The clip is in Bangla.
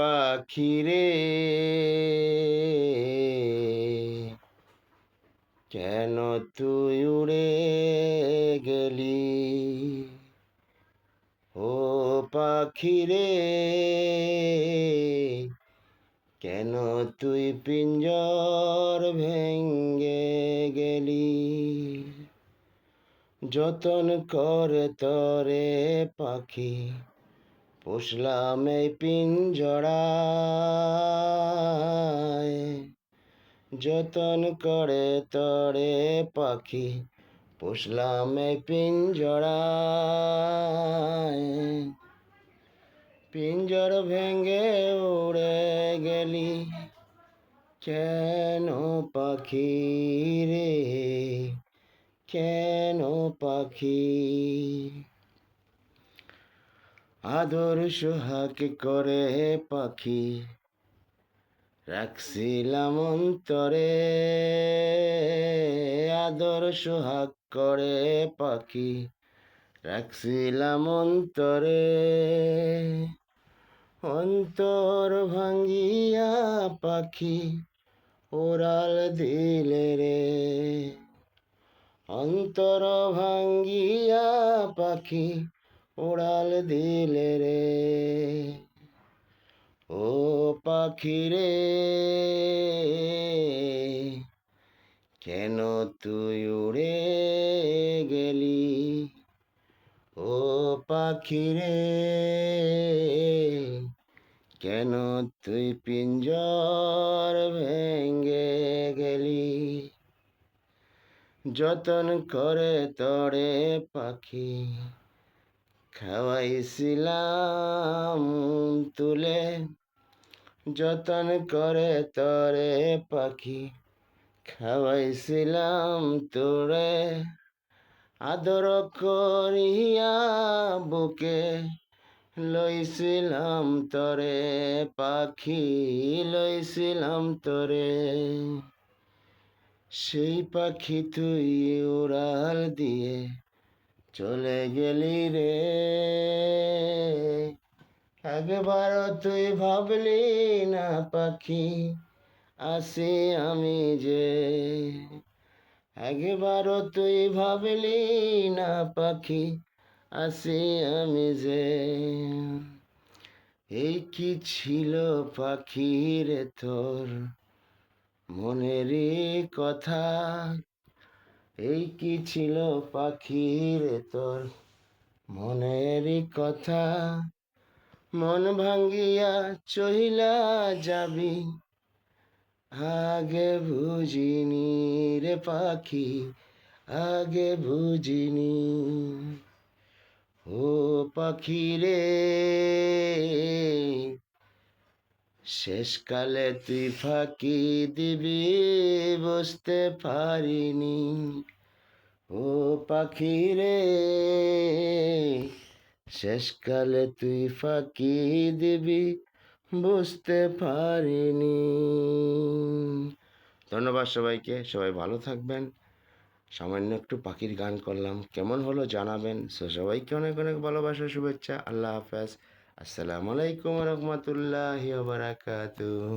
পাখি রে, কেন তুই উড়ে গেলি? ও পাখি রে, কেন তুই পিঞ্জর ভেঙ্গে গেলি? যতন করে তরে পাখি পুষলাম এই পিঞ্জরায়, যতন করে তরে পাখি পুষলাম এই পিঞ্জরায়। পিঞ্জর ভেঙে উড়ে গেলি কেন পাখি রে, কেন পাখি? আদর সোহাগ করে পাখি রাখছিলাম অন্তরে, আদর সোহাগ করে পাখি রাখছিলাম অন্তরে। অন্তর ভাঙ্গিয়া পাখি ওরাল দিলে রে, অন্তর ভাঙ্গিয়া পাখি ওড়াল দিলে রে। ও পাখি রে, কেন তুই উড়ে গেলি? ও পাখি রে, কেন তুই পিঞ্জর ভেঙ্গে গেলি? যতন করে তরে পাখি খাওয়াইছিলাম তুলে, যতন করে তরে পাখি খাওয়াইছিলাম তোরে। আদর করিয়া বুকে লইছিলাম তরে পাখি, লইছিলাম তরে। সেই পাখি তুই উড়াল দিয়ে চলে গেলি রে, একবারও তুই ভাবলি না পাখি আসি আমি যে, একবারও তুই ভাবলি না পাখি আসি আমি যে। এই কি ছিল পাখি রে তোর মনেরই কথা, এই কি ছিল পাখি রে তোর মনেরই কথা? মন ভাঙ্গিয়া চহিলা যাবি, আগে বুঝিনি রে পাখি, আগে বুঝিনি। ও পাখি রে, শেষকালে তুই ফাঁকি দিবি বুঝতে পারিনি। ও পাখি রে, শেষকালে তুই ফাঁকি দিবি বুঝতে পারিনি। ধন্যবাদ সবাইকে, সবাই ভালো থাকবেন। সামান্য একটু পাখির গান করলাম, কেমন হলো জানাবেন। সবাইকে অনেক অনেক ভালোবাসা, শুভেচ্ছা। আল্লাহ হাফেজ। আসসালামু আলাইকুম রহমতুল্লাহি ওয়া বারাকাতুহু।